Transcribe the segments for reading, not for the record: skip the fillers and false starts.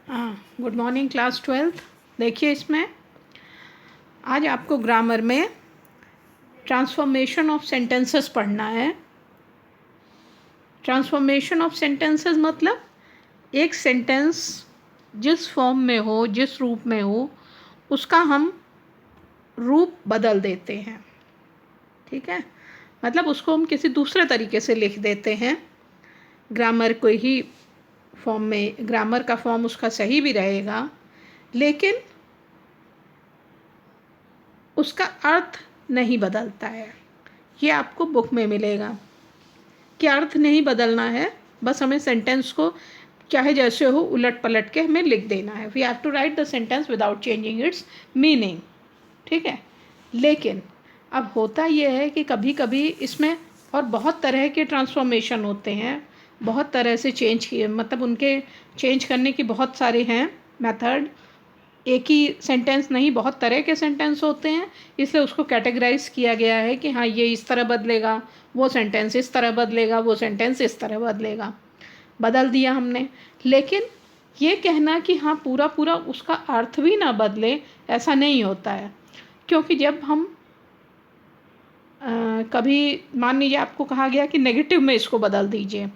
Good morning class 12th। देखिए, इसमें आज आपको ग्रामर में ट्रांसफॉर्मेशन ऑफ सेंटेंसेस पढ़ना है। ट्रांसफॉर्मेशन ऑफ सेंटेंसेस मतलब एक सेंटेंस जिस फॉर्म में हो, जिस रूप में हो, उसका हम रूप बदल देते हैं। ठीक है, मतलब उसको हम किसी दूसरे तरीके से लिख देते हैं। ग्रामर को ही फॉर्म में, ग्रामर का फॉर्म उसका सही भी रहेगा, लेकिन उसका अर्थ नहीं बदलता है। ये आपको बुक में मिलेगा कि अर्थ नहीं बदलना है, बस हमें सेंटेंस को चाहे जैसे हो उलट पलट के हमें लिख देना है। We have to write the sentence without changing its meaning. ठीक है, लेकिन अब होता यह है कि कभी कभी इसमें और बहुत तरह के ट्रांसफॉर्मेशन होते हैं, बहुत तरह से चेंज किए, मतलब उनके चेंज करने की बहुत सारे हैं मेथड। एक ही सेंटेंस नहीं, बहुत तरह के सेंटेंस होते हैं, इसलिए उसको कैटेगराइज किया गया है कि हाँ ये इस तरह बदलेगा, वो सेंटेंस इस तरह बदलेगा, वो सेंटेंस इस तरह बदलेगा। बदल दिया हमने, लेकिन ये कहना कि हाँ पूरा पूरा उसका अर्थ भी ना बदले, ऐसा नहीं होता है। क्योंकि जब हम कभी मान लीजिए आपको कहा गया कि नेगेटिव में इसको बदल दीजिए,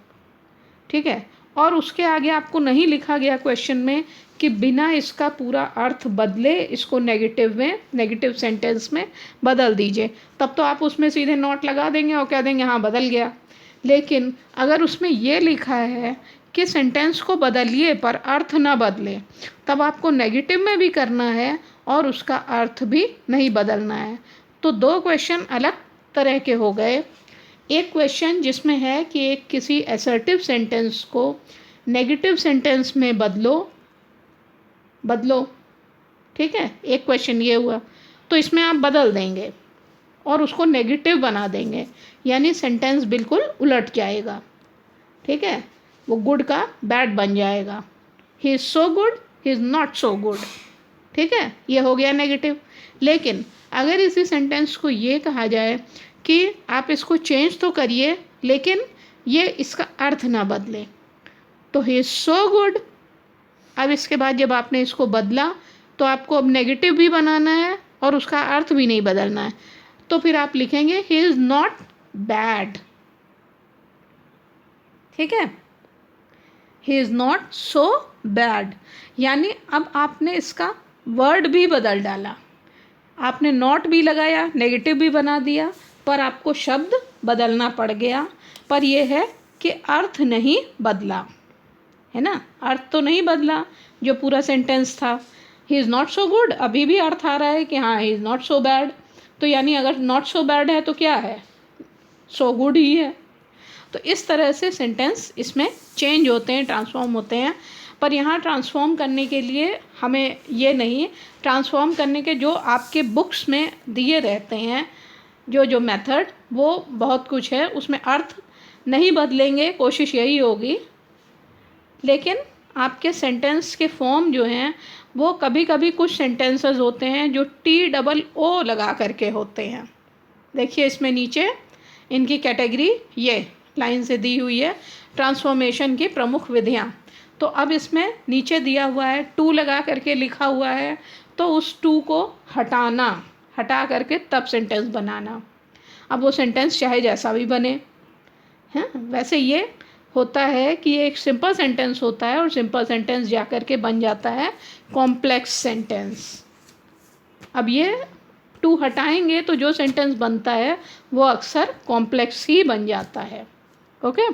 ठीक है, और उसके आगे आपको नहीं लिखा गया क्वेश्चन में कि बिना इसका पूरा अर्थ बदले इसको नेगेटिव में, नेगेटिव सेंटेंस में बदल दीजिए, तब तो आप उसमें सीधे नोट लगा देंगे और कह देंगे हाँ बदल गया। लेकिन अगर उसमें ये लिखा है कि सेंटेंस को बदलिए पर अर्थ ना बदले, तब आपको नेगेटिव में भी करना है और उसका अर्थ भी नहीं बदलना है। तो दो क्वेश्चन अलग तरह के हो गए। एक क्वेश्चन जिसमें है कि एक किसी असर्टिव सेंटेंस को नेगेटिव सेंटेंस में बदलो, ठीक है, एक क्वेश्चन ये हुआ। तो इसमें आप बदल देंगे और उसको नेगेटिव बना देंगे, यानी सेंटेंस बिल्कुल उलट जाएगा। ठीक है, वो गुड का बैड बन जाएगा। He is so good, he is not so good. ठीक है, ये हो गया नेगेटिव। लेकिन अगर इसी सेंटेंस को ये कहा जाए कि आप इसको चेंज तो करिए लेकिन ये इसका अर्थ ना बदले, तो ही इज़ सो गुड। अब इसके बाद जब आपने इसको बदला तो आपको अब नेगेटिव भी बनाना है और उसका अर्थ भी नहीं बदलना है। तो फिर आप लिखेंगे ही इज़ नॉट बैड। ठीक है, he is not so bad, यानी अब आपने इसका वर्ड भी बदल डाला। आपने नॉट भी लगाया, नेगेटिव भी बना दिया, पर आपको शब्द बदलना पड़ गया। पर यह है कि अर्थ नहीं बदला, है ना, अर्थ तो नहीं बदला जो पूरा सेंटेंस था। He is not so good, अभी भी अर्थ आ रहा है कि हाँ he is not so bad. तो यानी अगर नॉट सो बैड है तो क्या है, सो गुड ही है। तो इस तरह से सेंटेंस इसमें चेंज होते हैं, ट्रांसफॉर्म होते हैं। पर यहाँ ट्रांसफॉर्म करने के लिए हमें ये नहीं, ट्रांसफॉर्म करने के जो आपके बुक्स में दिए रहते हैं जो मेथड, वो बहुत कुछ है, उसमें अर्थ नहीं बदलेंगे, कोशिश यही होगी। लेकिन आपके सेंटेंस के फॉर्म जो हैं वो कभी कभी कुछ सेंटेंसेस होते हैं जो TOO लगा करके होते हैं। देखिए इसमें नीचे इनकी कैटेगरी ये लाइन से दी हुई है, ट्रांसफॉर्मेशन की प्रमुख विधियाँ। तो अब इसमें नीचे दिया हुआ है, टू लगा करके लिखा हुआ है, तो उस टू को हटा करके तब सेंटेंस बनाना। अब वो सेंटेंस चाहे जैसा भी बने हैं। वैसे ये होता है कि एक सिंपल सेंटेंस होता है और सिंपल सेंटेंस जा कर के बन जाता है कॉम्प्लेक्स सेंटेंस। अब ये टू हटाएंगे तो जो सेंटेंस बनता है वो अक्सर कॉम्प्लेक्स ही बन जाता है। ओके,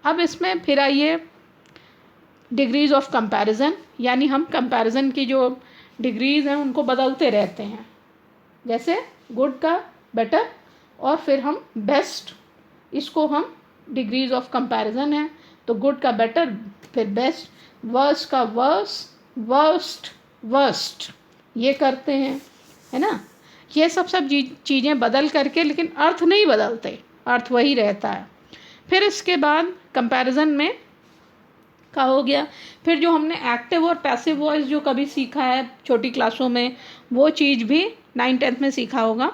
अब इसमें फिर आइए डिग्रीज ऑफ कंपैरिजन, यानी हम कंपैरिजन की जो डिग्रीज हैं उनको बदलते रहते हैं। जैसे गुड का बेटर और फिर हम बेस्ट, इसको हम डिग्रीज ऑफ कंपैरिजन है। तो गुड का बेटर, फिर बेस्ट, वर्स का वर्स्ट, वर्स्ट, ये करते हैं, है ना। ये सब चीज़ें बदल करके, लेकिन अर्थ नहीं बदलते, अर्थ वही रहता है। फिर इसके बाद कंपैरिजन में का हो गया। फिर जो हमने एक्टिव और पैसिव वॉइस जो कभी सीखा है छोटी क्लासों में, वो चीज़ भी 9th-10th में सीखा होगा।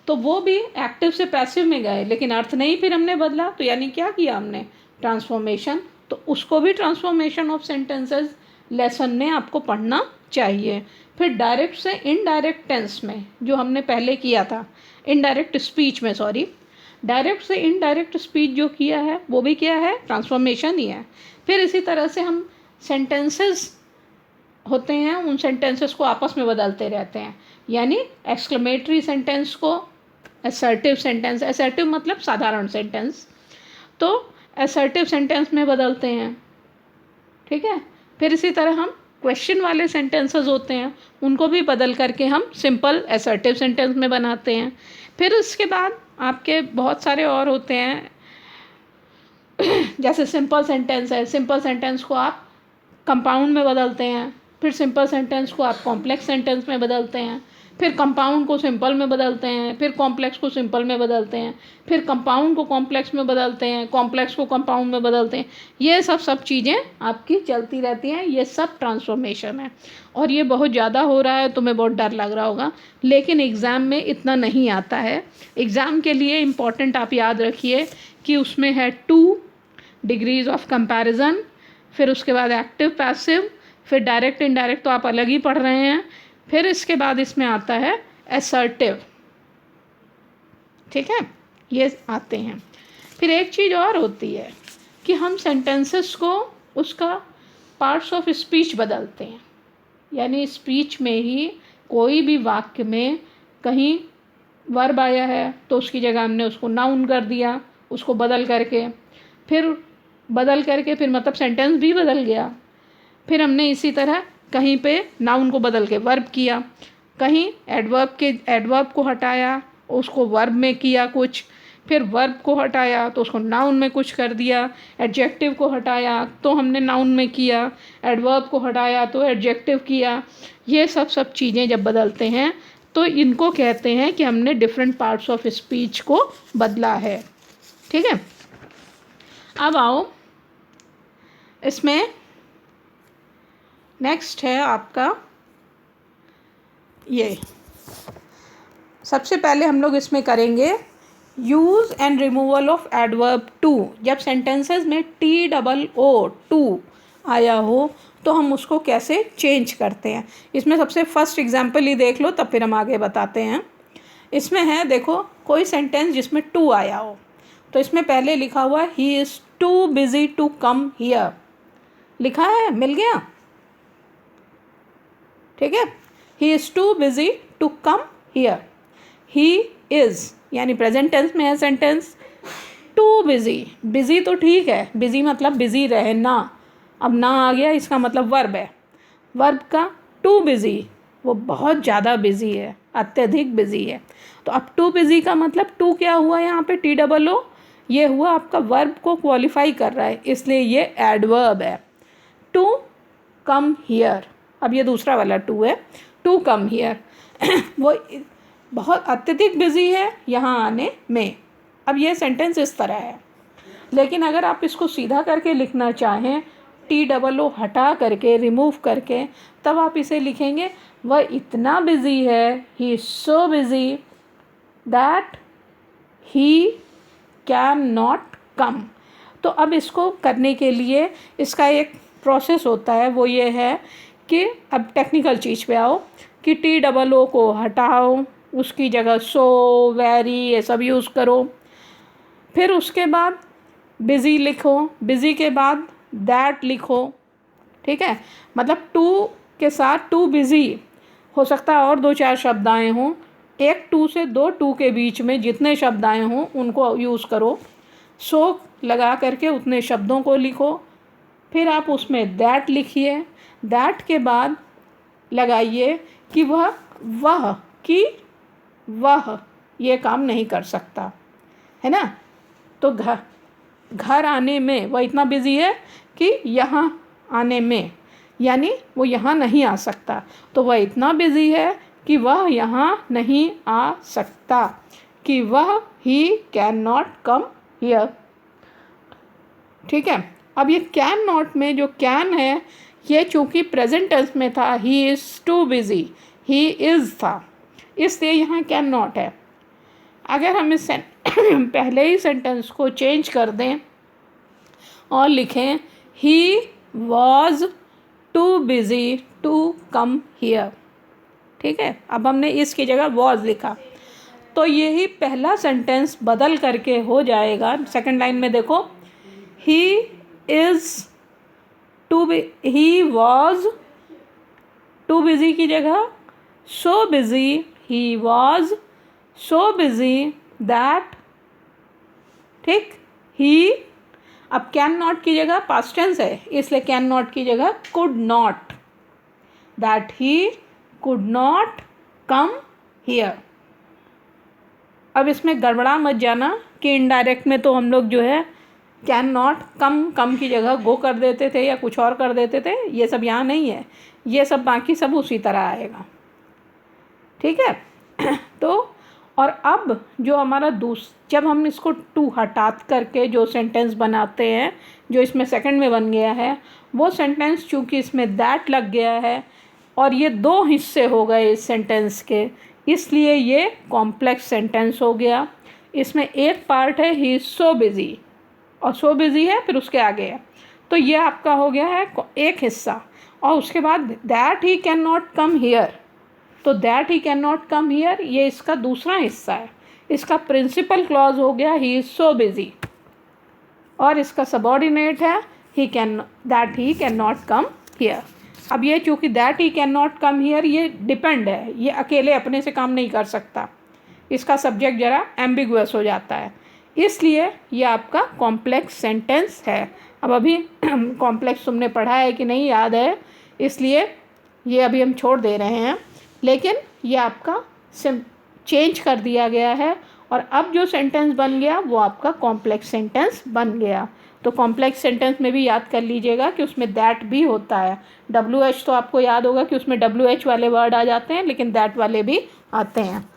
तो वो भी एक्टिव से पैसिव में गए, लेकिन अर्थ नहीं फिर हमने बदला। तो यानी क्या किया हमने, ट्रांसफॉर्मेशन। तो उसको भी ट्रांसफॉर्मेशन ऑफ सेंटेंसेस लेसन में आपको पढ़ना चाहिए। फिर डायरेक्ट से इनडायरेक्ट टेंस में जो हमने पहले किया था, इनडायरेक्ट स्पीच में, सॉरी, डायरेक्ट से इनडायरेक्ट स्पीच जो किया है वो भी क्या है, ट्रांसफॉर्मेशन ही है। फिर इसी तरह से हम सेंटेंसेस होते हैं, उन सेंटेंसेस को आपस में बदलते रहते हैं, यानी एक्सक्लेमेटरी सेंटेंस को असर्टिव सेंटेंस, असर्टिव मतलब साधारण सेंटेंस, तो असर्टिव सेंटेंस में बदलते हैं, ठीक है। फिर इसी तरह हम क्वेश्चन वाले सेंटेंसेस होते हैं, उनको भी बदल करके हम सिंपल असर्टिव सेंटेंस में बनाते हैं। फिर उसके बाद आपके बहुत सारे और होते हैं, जैसे सिंपल सेंटेंस है, सिंपल सेंटेंस को आप कंपाउंड में बदलते हैं, फिर सिंपल सेंटेंस को आप कॉम्प्लेक्स सेंटेंस में बदलते हैं, फिर कंपाउंड को सिंपल में बदलते हैं, फिर कॉम्प्लेक्स को सिंपल में बदलते हैं, फिर कंपाउंड को कॉम्प्लेक्स में बदलते हैं, कॉम्प्लेक्स को कंपाउंड में बदलते हैं। ये सब चीज़ें आपकी चलती रहती हैं, ये सब ट्रांसफॉर्मेशन है। और ये बहुत ज़्यादा हो रहा है, तुम्हें बहुत डर लग रहा होगा, लेकिन एग्ज़ाम में इतना नहीं आता है। एग्ज़ाम के लिए इम्पॉर्टेंट आप याद रखिए कि उसमें है 2 डिग्रीज ऑफ कंपैरिजन, फिर उसके बाद एक्टिव पैसिव, फिर डायरेक्ट इनडायरेक्ट तो आप अलग ही पढ़ रहे हैं, फिर इसके बाद इसमें आता है असर्टिव, ठीक है, ये आते हैं। फिर एक चीज़ और होती है कि हम सेंटेंसेस को उसका पार्ट्स ऑफ स्पीच बदलते हैं, यानी स्पीच में ही कोई भी वाक्य में कहीं वर्ब आया है तो उसकी जगह हमने उसको नाउन कर दिया, उसको बदल करके, फिर मतलब सेंटेंस भी बदल गया। फिर हमने इसी तरह कहीं पे नाउन को बदल के वर्ब किया, कहीं एडवर्ब को हटाया, उसको वर्ब में किया कुछ, फिर वर्ब को हटाया तो उसको नाउन में कुछ कर दिया, एडजेक्टिव को हटाया तो हमने नाउन में किया, एडवर्ब को हटाया तो एडजेक्टिव किया। ये सब चीज़ें जब बदलते हैं तो इनको कहते हैं कि हमने डिफरेंट पार्ट्स ऑफ स्पीच को बदला है, ठीक है। अब आओ, इसमें नेक्स्ट है आपका ये, सबसे पहले हम लोग इसमें करेंगे use and removal of adverb too. जब सेंटेंसेस में TOO टू आया हो तो हम उसको कैसे चेंज करते हैं। इसमें सबसे फर्स्ट एग्जांपल ही देख लो, तब फिर हम आगे बताते हैं। इसमें है, देखो, कोई सेंटेंस जिसमें टू आया हो, तो इसमें पहले लिखा हुआ है he is too busy to come here, लिखा है, मिल गया, ठीक है। He is too busy to come here, he is यानी प्रेजेंट टेंस में है सेंटेंस, टू बिजी, बिजी तो ठीक है, बिजी मतलब बिजी रहना, अब ना आ गया, इसका मतलब वर्ब है, वर्ब का टू बिजी, वो बहुत ज़्यादा बिजी है, अत्यधिक बिजी है। तो अब टू बिजी का मतलब टू क्या हुआ यहाँ पे, TOO, ये हुआ आपका वर्ब को क्वालिफाई कर रहा है, इसलिए ये एडवर्ब है। टू कम हियर, अब ये दूसरा वाला टू है, टू कम हियर, वो बहुत अत्यधिक बिजी है यहाँ आने में। अब ये सेंटेंस इस तरह है, लेकिन अगर आप इसको सीधा करके लिखना चाहें, TOO हटा करके, रिमूव करके, तब आप इसे लिखेंगे वह इतना बिजी है, he is so busy that he can not कम। तो अब इसको करने के लिए इसका एक प्रोसेस होता है, वो ये है कि अब टेक्निकल चीज़ पे आओ कि TOO को हटाओ, उसकी जगह सो, वेरी, ये सब यूज़ करो। फिर उसके बाद बिज़ी लिखो, बिज़ी के बाद दैट लिखो, ठीक है। मतलब टू के साथ टू बिज़ी, हो सकता है और 2-4 शब्द आए हों, एक टू से 2 टू के बीच में जितने शब्द आए हों उनको यूज़ करो, सो लगा करके उतने शब्दों को लिखो। फिर आप उसमें दैट लिखिए, दैट के बाद लगाइए कि वह कि वह ये काम नहीं कर सकता, है ना। तो घर आने में वह इतना बिजी है कि यहाँ आने में, यानी वो यहाँ नहीं आ सकता, तो वह इतना बिजी है कि वह यहाँ नहीं आ सकता, कि वह ही कैन नॉट कम हियर, ठीक है। अब ये कैन नॉट में जो कैन है, ये चूँकि प्रेजेंट टेंस में था, ही is too busy, he is था, इसलिए यहाँ कैन नॉट है। अगर हम इस पहले ही सेंटेंस को चेंज कर दें और लिखें he was too busy to come here. ठीक है, अब हमने इसकी जगह वॉज लिखा, तो यही पहला सेंटेंस बदल करके हो जाएगा। सेकंड लाइन में देखो, ही वॉज टू बिजी की जगह so busy, he was so busy that, ठीक, ही, अब कैन नॉट की जगह पास्ट टेंस है, इसलिए कैन नॉट की जगह could not, that he could not come here. अब इसमें गड़बड़ा मत जाना कि इनडायरेक्ट में तो हम लोग जो है कैन नॉट कम की जगह गो कर देते थे या कुछ और कर देते थे, ये सब यहाँ नहीं है, ये सब बाकी सब उसी तरह आएगा। ठीक है तो और अब जो हमारा जब हम इसको टू हटा करके जो सेंटेंस बनाते हैं, जो इसमें सेकंड में बन गया है, वो सेंटेंस चूँकि इसमें दैट लग गया है और ये दो हिस्से हो गए इस सेंटेंस के, इसलिए ये कॉम्प्लेक्स सेंटेंस हो गया। इसमें एक पार्ट है ही इज़ सो बिज़ी, और सो बिज़ी है फिर उसके आगे है, तो ये आपका हो गया है एक हिस्सा। और उसके बाद that he can not come here, तो that he can not come here ये इसका दूसरा हिस्सा है। इसका प्रिंसिपल क्लॉज हो गया ही इज़ सो बिज़ी, और इसका सबऑर्डिनेट है that he can not come here. अब ये चूँकि that he can not come here ये डिपेंड है, ये अकेले अपने से काम नहीं कर सकता, इसका सब्जेक्ट ज़रा एम्बिगुअस हो जाता है, इसलिए ये आपका कॉम्प्लेक्स सेंटेंस है। अब अभी कॉम्प्लेक्स तुमने पढ़ा है कि नहीं याद है, इसलिए ये अभी हम छोड़ दे रहे हैं, लेकिन ये आपका चेंज कर दिया गया है और अब जो सेंटेंस बन गया वो आपका कॉम्प्लेक्स सेंटेंस बन गया। तो कॉम्प्लेक्स सेंटेंस में भी याद कर लीजिएगा कि उसमें दैट भी होता है। WH तो आपको याद होगा कि उसमें WH वाले वर्ड आ जाते हैं, लेकिन दैट वाले भी आते हैं।